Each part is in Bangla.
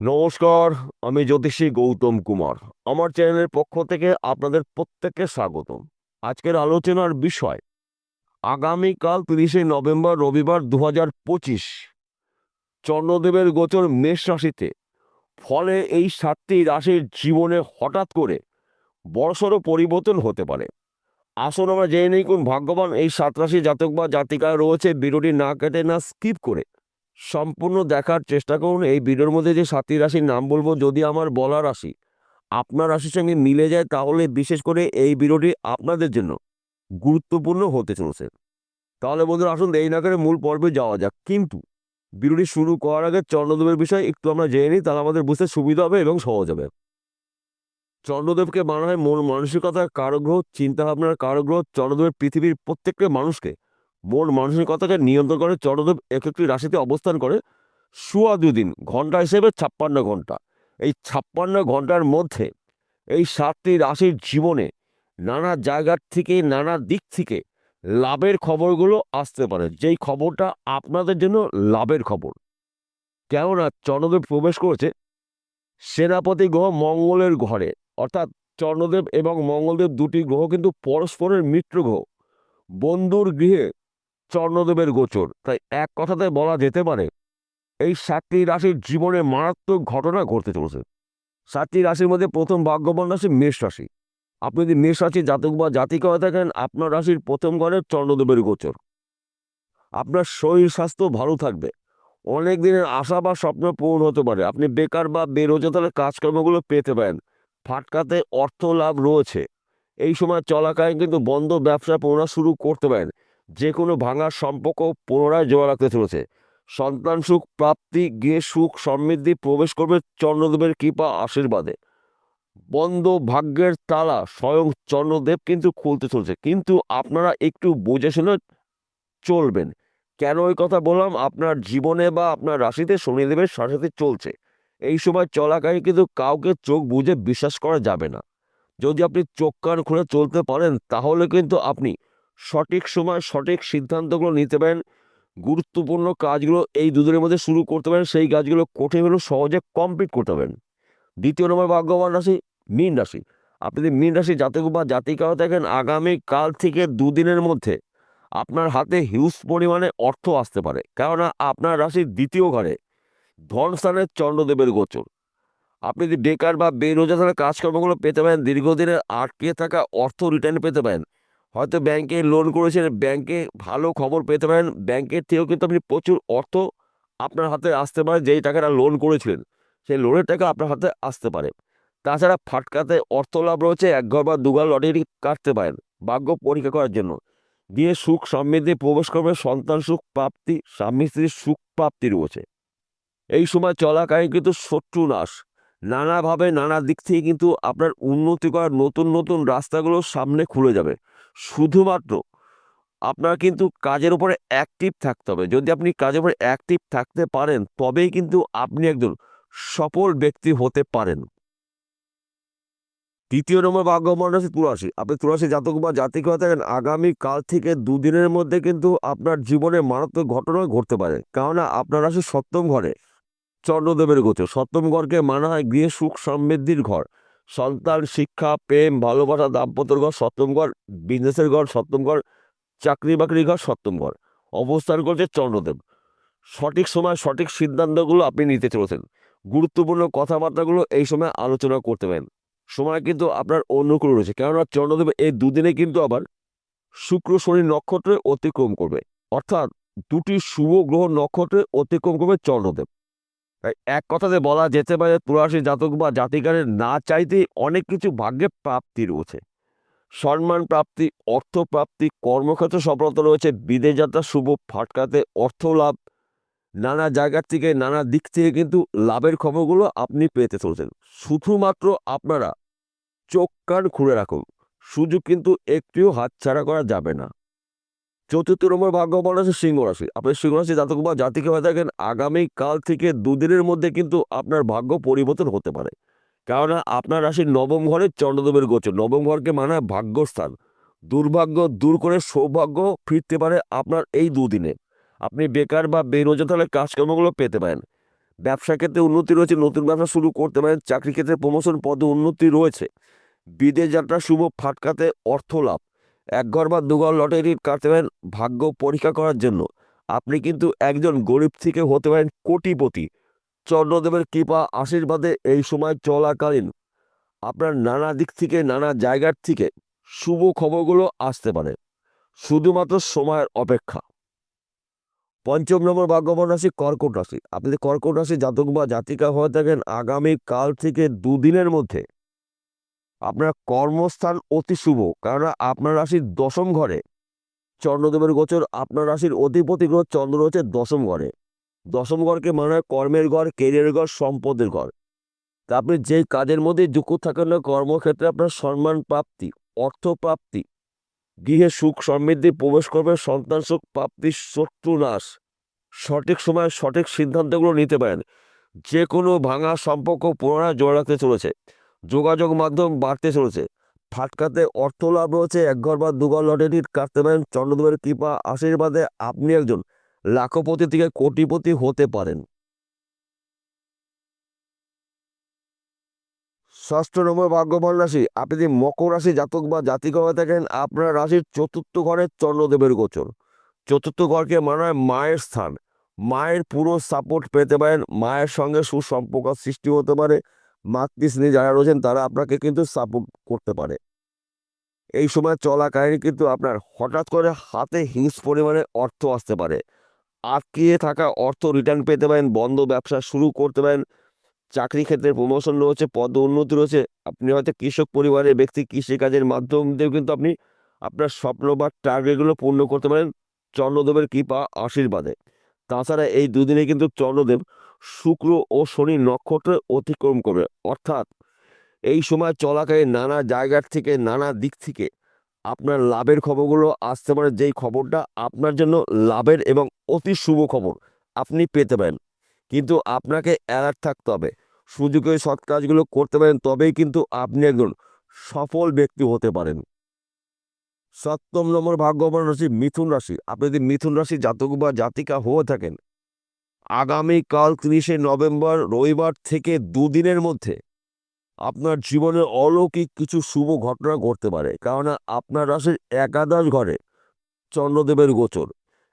নমস্কার। আমি জ্যোতিষী গৌতম কুমার। আমার চ্যানেলের পক্ষ থেকে আপনাদের প্রত্যেককে স্বাগতম। আজকের আলোচনার বিষয় আগামীকাল 30শে নভেম্বর রবিবার 2025 চন্দ্রদেবের গোচর মেষ রাশিতে। ফলে এই 7টি রাশির জীবনে হঠাৎ করে বড়সড় পরিবর্তন হতে পারে। আসুন আমরা জেনে নিই কোন ভাগ্যবান এই 7 রাশি জাতক বা জাতিকা রয়েছে। ভিডিওটি না কেটে না স্কিপ করে সম্পূর্ণ দেখার চেষ্টা করুন। এই ভিডিওর মধ্যে যে 7টি রাশির নাম বলবো, যদি আমার বলা রাশি আপনার রাশির সঙ্গে মিলে যায় তাহলে বিশেষ করে এই ভিডিওটি আপনাদের জন্য গুরুত্বপূর্ণ হতে চলেছে। তাহলে বন্ধুরা, আসুন দেরি না করে মূল পর্বে যাওয়া যাক। কিন্তু ভিডিওটি শুরু করার আগে চন্দ্রদেবের বিষয়ে একটু আমরা জেনে নিই, তাহলে আমাদের বুঝতে সুবিধা হবে এবং সহজ হবে। চন্দ্রদেবকে মানা হয় মন মানসিকতার কারগ্রহ, চিন্তাভাবনার কারগ্রহ। চন্দ্রদেব পৃথিবীর প্রত্যেকটা মানুষকে মন মানসিকতাকে নিয়ন্ত্রণ করে। চন্দ্রদেব এক একটি রাশিতে অবস্থান করে সোয়া 2 দিন, ঘন্টা হিসেবে 56 ঘন্টা। এই 56 ঘন্টার মধ্যে এই 7টি রাশির জীবনে নানা জায়গার থেকে নানা দিক থেকে লাভের খবরগুলো আসতে পারে, যেই খবরটা আপনাদের জন্য লাভের খবর। কেননা চন্দ্রদেব প্রবেশ করেছে সেনাপতি গ্রহ মঙ্গলের ঘরে। অর্থাৎ চন্দ্রদেব এবং মঙ্গলদেব দুটি গ্রহ কিন্তু পরস্পরের মিত্র গ্রহ। বন্ধুর গৃহে চন্দ্রদেবের গোচর, তাই এক কথাতে বলা যেতে পারে এই 7টি রাশির জীবনে মারাত্মক ঘটনা ঘটতে চলেছে। 7টি রাশির মধ্যে প্রথম ভাগ্যবান রাশি মেষ রাশি। আপনি যদি মেষ রাশির জাতক বা জাতিকা হয়ে থাকেন, আপনার রাশির প্রথম ঘরে চন্দ্রদেবের গোচর। আপনার শরীর স্বাস্থ্য ভালো থাকবে। অনেক দিনের আশা বা স্বপ্ন পূরণ হতে পারে। আপনি বেকার বা বেরোজগার কাজকর্মগুলো পেতে পারেন। ফাটকাতে অর্থ লাভ রয়েছে। এই সময় চলাকালীন কিন্তু বন্ধ ব্যবসা পুনরায় শুরু করতে পারেন। যে কোনো ভাঙা সম্পর্ক পুনরায় জোড়া রাখতে চলেছে। সন্তান সুখ প্রাপ্তি, গৃহে সুখ সমৃদ্ধি প্রবেশ করবে চন্দ্রদেবের কৃপা আশীর্বাদে। বন্ধ ভাগ্যের তালা স্বয়ং চন্দ্রদেব কিন্তু খুলতে চলছে, কিন্তু আপনারা একটু বুঝে শুনে চলবেন। কেন এই কথা বললাম? আপনার জীবনে বা আপনার রাশিতে শনিদেবের সাথে চলছে। এই সময় চলাকালীন কিন্তু কাউকে চোখ বুজে বিশ্বাস করা যাবে না। যদি আপনি চোখ কান খুলে চলতে পারেন তাহলে কিন্তু আপনি সঠিক সময় সঠিক সিদ্ধান্তগুলো নিতে পারেন। গুরুত্বপূর্ণ কাজগুলো এই দুদিনের মধ্যে শুরু করতে পারেন। সেই কাজগুলো কঠিন হলেও সহজে কমপ্লিট করতে পারেন। দ্বিতীয় নম্বর ভাগ্যবান রাশি মীন রাশি। আপনি যদি মীন রাশি জাতক বা জাতিকা হয়ে থাকেন, আগামী কাল থেকে 2 দিনের মধ্যে আপনার হাতে হিউজ পরিমাণে অর্থ আসতে পারে। কেননা আপনার রাশির দ্বিতীয় ঘরে ধনস্থানের চন্দ্রদেবের গোচর। আপনি যদি বেকার বা বেরোজগার কাজকর্মগুলো পেতে পারেন, দীর্ঘদিনের আটকে থাকা অর্থ রিটার্ন পেতে পারেন। হয়তো ব্যাংকে লোন করেছেন, ব্যাংকে ভালো খবর পেতে পারেন। ব্যাংকের থেকেও কিন্তু আপনি প্রচুর অর্থ আপনার হাতে আসতে পারে। যেই টাকাটা লোন করেছিলেন সেই লোনের টাকা আপনার হাতে আসতে পারে। তাছাড়া ফাটকাতে অর্থ লাভ রয়েছে। এক ঘর বা দুঘর লটারি কাটতে পারেন ভাগ্য পরীক্ষা করার জন্য। দিয়ে সুখ সমৃদ্ধি প্রবেশ করবে। সন্তান সুখ প্রাপ্তি, স্বামী স্ত্রীর সুখ প্রাপ্তি রয়েছে। এই সময় চলাকালীন কিন্তু শত্রু নাশ, নানাভাবে নানা দিক থেকে কিন্তু আপনার উন্নতি করার নতুন নতুন রাস্তাগুলো সামনে খুলে যাবে। শুধুমাত্র আপনার কিন্তু কাজের উপরে অ্যাক্টিভ থাকতে হবে। যদি আপনি কাজের উপরে অ্যাক্টিভ থাকতে পারেন তবেই কিন্তু আপনি একজন সফল ব্যক্তি হতে পারেন। তৃতীয় নম্বর ভাগ্যবান রাশি তুলারাশি। আপনি তুলারাশি জাতক বা জাতিকা হয়ে থাকেন, আগামী কাল থেকে 2 দিনের মধ্যে কিন্তু আপনার জীবনে মারাত্মক ঘটনা ঘটতে পারে। কেননা আপনার রাশি সপ্তম ঘরে চন্দ্রদেবের গোচর। সপ্তম ঘরকে মানা হয় গৃহে সুখ সমৃদ্ধির ঘর, সন্তান শিক্ষা প্রেম ভালোবাসা দাম্পত্যর ঘর। সপ্তম ঘর বিজনেসের ঘর। সপ্তম ঘর চাকরি বাকরির ঘর। সপ্তম ঘর অবস্থান করছে চন্দ্রদেব। সঠিক সময় সঠিক সিদ্ধান্তগুলো আপনি নিতে চলেছেন। গুরুত্বপূর্ণ কথাবার্তাগুলো এই সময় আলোচনা করতে পারেন। সময় কিন্তু আপনার অনুকূল রয়েছে, কেননা চন্দ্রদেব এই 2 দিনে কিন্তু আবার শুক্র শনি নক্ষত্রে অতিক্রম করবে। অর্থাৎ দুটি শুভ গ্রহ নক্ষত্রে অতিক্রম করবে চন্দ্রদেব। তাই এক কথাতে বলা যেতে পারে তুলারাশি জাতক বা জাতিকারের না চাইতেই অনেক কিছু ভাগ্যে প্রাপ্তি রয়েছে। সম্মান প্রাপ্তি, অর্থ প্রাপ্তি, কর্মক্ষেত্রে সফলতা রয়েছে, বিদেশ যাত্রা শুভ, ফাটকাতে অর্থ লাভ, নানা জায়গার থেকে নানা দিক থেকে কিন্তু লাভের খবরগুলো আপনি পেতে চলছেন। শুধুমাত্র আপনারা চোখ কান খুলে রাখুন। সুযোগ কিন্তু একটিও হাতছাড়া করা যাবে না। চতুর্থ নম্বর ভাগ্যবান আছে সিংহ রাশি। আপনি সিংহ রাশি জাতক বা জাতিকা হয়ে থাকেন, আগামী কাল থেকে 2 দিনের মধ্যে কিন্তু আপনার ভাগ্য পরিবর্তন হতে পারে। কেননা আপনার রাশির নবম ঘরে চন্দ্রদেবের গোচর। নবম ঘরকে মানে ভাগ্যস্থান। দুর্ভাগ্য দূর করে সৌভাগ্য ফিরতে পারে আপনার এই 2 দিনে। আপনি বেকার বা বেরোজগার কাজকর্মগুলো পেতে পারেন। ব্যবসা ক্ষেত্রে উন্নতি রয়েছে, নতুন ব্যবসা শুরু করতে পারেন। চাকরি ক্ষেত্রে প্রমোশন, পদে উন্নতি রয়েছে। বিদেশ যাত্রা শুভ, ফাটকাতে অর্থ লাভ। এক ঘর বা দুঘর লটারি কাটতে পারেন ভাগ্য পরীক্ষা করার জন্য। আপনি কিন্তু একজন গরিব থেকে হতে পারেন কোটিপতি। চন্দ্রদেবের কৃপা আশীর্বাদে এই সময় চলাকালীন আপনার নানা দিক থেকে, নানা জায়গার থেকে শুভ খবরগুলো আসতে পারে, শুধুমাত্র সময়ের অপেক্ষা। পঞ্চম নম্বর ভাগ্যবান রাশি কর্কট রাশি। আপনি যদি কর্কট রাশি জাতক বা জাতিকা হয়ে থাকেন, আগামী কাল থেকে দুদিনের মধ্যে আপনার কর্মস্থান অতি শুভ। কেননা আপনার রাশির দশম ঘরে চন্দ্রদেবের গোচর। আপনার রাশির অধিপতি গ্রহ চন্দ্র রয়েছে দশম ঘরে। দশম ঘরকে মানে হয় কর্মের ঘর, কেরিয়ারের ঘর, সম্পদের ঘর। তা আপনি যেই কাজের মধ্যে যুক্ত থাকেন না, কর্মক্ষেত্রে আপনার সম্মান প্রাপ্তি, অর্থ প্রাপ্তি, গৃহে সুখ সমৃদ্ধি প্রবেশ করবে, সন্তান সুখ প্রাপ্তি, শত্রু নাশ। সঠিক সময়ে সঠিক সিদ্ধান্তগুলো নিতে পারেন। যে কোনো ভাঙা সম্পর্ক পুনরায় জোড়া রাখতে চলেছে। যোগাযোগ মাধ্যম বাড়তে চলেছে। ফাটকাতে অর্থ লাভ রয়েছে। এক ঘর বা দুঘর লটারি কাটতে পারেন। চন্দ্রদেবের কৃপা আশীর্বাদে আপনি একজন লাখপতি থেকে কোটিপতি হতে পারেন। ষষ্ঠ নম্বর ভাগ্যবান রাশি। আপনি যদি মকর রাশি জাতক বা জাতিকা হয়ে থাকেন, আপনার রাশির চতুর্থ ঘরে চন্দ্রদেবের গোচর। চতুর্থ ঘরকে মানা হয় মায়ের স্থান। মায়ের পুরো সাপোর্ট পেতে পারেন। মায়ের সঙ্গে সুসম্পর্ক সৃষ্টি হতে পারে। মাতৃশ্রী যারা রয়েছেন তারা আপনাকে কিন্তু সাপোর্ট করতে পারে। এই সময় চলাকালীন কিন্তু আপনার হঠাৎ করে হাতে হিউজ পরিমাণে অর্থ আসতে পারে। আটকিয়ে থাকা অর্থ রিটার্ন পেতে পারেন। বন্ধ ব্যবসা শুরু করতে পারেন। চাকরি ক্ষেত্রে প্রমোশন রয়েছে, পদ উন্নতি রয়েছে। আপনি হয়তো কৃষক পরিবারের ব্যক্তি, কৃষিকাজের মাধ্যম দিয়েও কিন্তু আপনি আপনার স্বপ্ন বা টার্গেটগুলো পূর্ণ করতে পারেন চন্দ্রদেবের কৃপা আশীর্বাদে। তাছাড়া এই দুদিনে কিন্তু চন্দ্রদেব শুক্র ও শনি নক্ষত্রে অতিক্রম করবে। অর্থাৎ এই সময় চলাকালীন নানা জায়গার থেকে, নানা দিক থেকে আপনার লাভের খবরগুলো আসতে পারে, যেই খবরটা আপনার জন্য লাভের এবং অতি শুভ খবর আপনি পেতে পারেন। কিন্তু আপনাকে অ্যালার্ট থাকতে হবে। সুযোগে সৎ কাজগুলো করতে পারেন, তবেই কিন্তু আপনি একজন সফল ব্যক্তি হতে পারেন। সপ্তম নম্বর ভাগ্যবান রাশি মিথুন রাশি। আপনি যদি মিথুন রাশি জাতক বা জাতিকা হয়ে থাকেন, আগামীকাল 30শে নভেম্বর রবিবার থেকে দুদিনের মধ্যে আপনার জীবনে অলৌকিক কিছু শুভ ঘটনা ঘটতে পারে। কেননা আপনার রাশির একাদশ ঘরে চন্দ্রদেবের গোচর।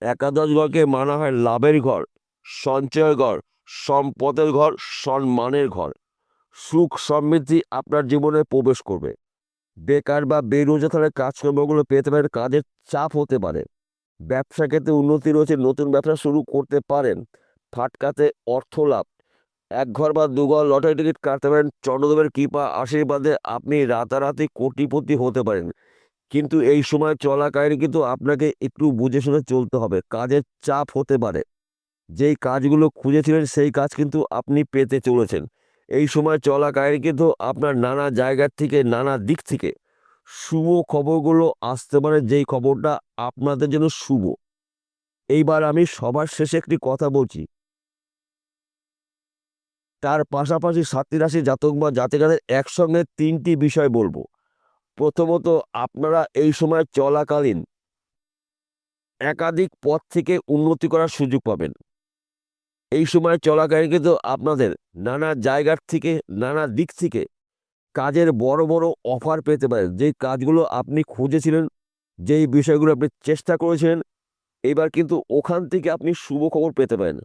একাদশ ঘরকে মানা হয় লাভের ঘর, সঞ্চয়ের ঘর, সম্পদের ঘর, সম্মানের ঘর। সুখ সমৃদ্ধি আপনার জীবনে প্রবেশ করবে। বেকার বা বেরোজগার কাজকর্মগুলো পেতে পারেন। কাজের চাপ হতে পারে। ব্যবসা ক্ষেত্রে উন্নতি রয়েছে, নতুন ব্যবসা শুরু করতে পারেন। ফাটকাতে অর্থ লাভ। এক ঘর বা দুঘর লটারি টিকিট কাটতে পারেন। চন্দ্রদেবের কৃপা আশীর্বাদে আপনি রাতারাতি কোটিপতি হতে পারেন। কিন্তু এই সময় চলাকালীন কিন্তু আপনাকে একটু বুঝে শুনে চলতে হবে। কাজের চাপ হতে পারে। যেই কাজগুলো খুঁজেছিলেন সেই কাজ কিন্তু আপনি পেতে চলেছেন। এই সময় চলাকালীন কিন্তু আপনার নানা জায়গার থেকে, নানা দিক থেকে শুভ খবরগুলো আসতে পারে, যেই খবরটা আপনাদের জন্য শুভ। এইবার আমি সবার শেষে একটি কথা বলছি। তার পাশাপাশি 7টি রাশি জাতক বা জাতিকাদের একসঙ্গে 3টি বিষয় বলবো। প্রথমত, আপনারা এই সময় চলাকালীন একাধিক পথ থেকে উন্নতি করার সুযোগ পাবেন। এই সময় চলাকালীন কিন্তু আপনাদের নানা জায়গার থেকে, নানা দিক থেকে কাজের বড় বড় অফার পেতে পারেন। যেই কাজগুলো আপনি খুঁজেছিলেন, যেই বিষয়গুলো আপনি চেষ্টা করেছিলেন, এবার কিন্তু ওখান থেকে আপনি শুভ খবর পেতে পারেন।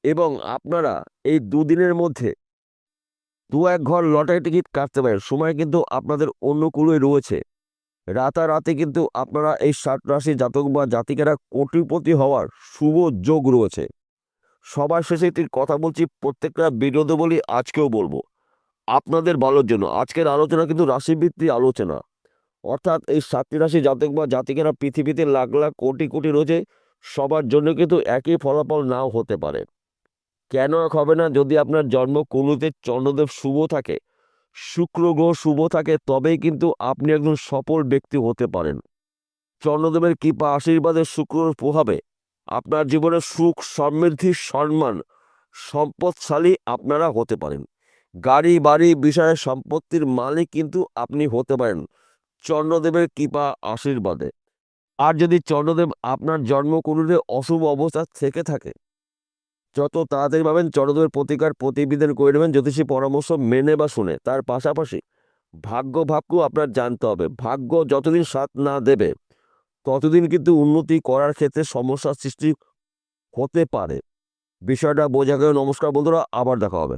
এবং আপনারা এই দুদিনের মধ্যে দু এক ঘর লটারি টিকিট কাটতে পারেন। সময় কিন্তু আপনাদের অনুকূলে রয়েছে। রাতারাতি কিন্তু আপনারা এই 7 রাশি জাতক বা জাতিকারা কোটিপতি হওয়ার শুভ যোগ রয়েছে। সবার শেষে একটি কথা বলছি, প্রত্যেকটা ভিডিওতে বলি, আজকেও বলবো, আপনাদের ভালোর জন্য। আজকের আলোচনা কিন্তু রাশিভিত্তিক আলোচনা। অর্থাৎ এই 7টি রাশি জাতক বা জাতিকারা পৃথিবীতে লাখ লাখ কোটি কোটি রয়েছে। সবার জন্য কিন্তু একই ফলাফল নাও হতে পারে। কেন হবে না? যদি আপনার জন্ম কুণ্ডলিতে চন্দ্রদেব শুভ থাকে, শুক্র গ্রহ শুভ থাকে, তবেই কিন্তু আপনি একজন সফল ব্যক্তি হতে পারেন। চন্দ্রদেবের কৃপা আশীর্বাদে, শুক্রর প্রভাবে আপনার জীবনে সুখ সমৃদ্ধি সম্মান সম্পদশালী আপনারা হতে পারেন। গাড়ি বাড়ি বিষয়ে সম্পত্তির মালিক কিন্তু আপনি হতে পারেন চন্দ্রদেবের কৃপা আশীর্বাদে। আর যদি চন্দ্রদেব আপনার জন্মকুণ্ডলীতে অশুভ অবস্থা থেকে থাকে, যত তাড়াতাড়ি পাবেন চরদের প্রতিকার প্রতিবিধান করে নেবেন জ্যোতিষী পরামর্শ মেনে বা শুনে। তার পাশাপাশি ভাগ্য আপনার জানতে হবে। ভাগ্য যতদিন সাথ না দেবে ততদিন কিন্তু উন্নতি করার ক্ষেত্রে সমস্যার সৃষ্টি হতে পারে। বিষয়টা বোঝা গেল। নমস্কার বন্ধুরা, আবার দেখা হবে।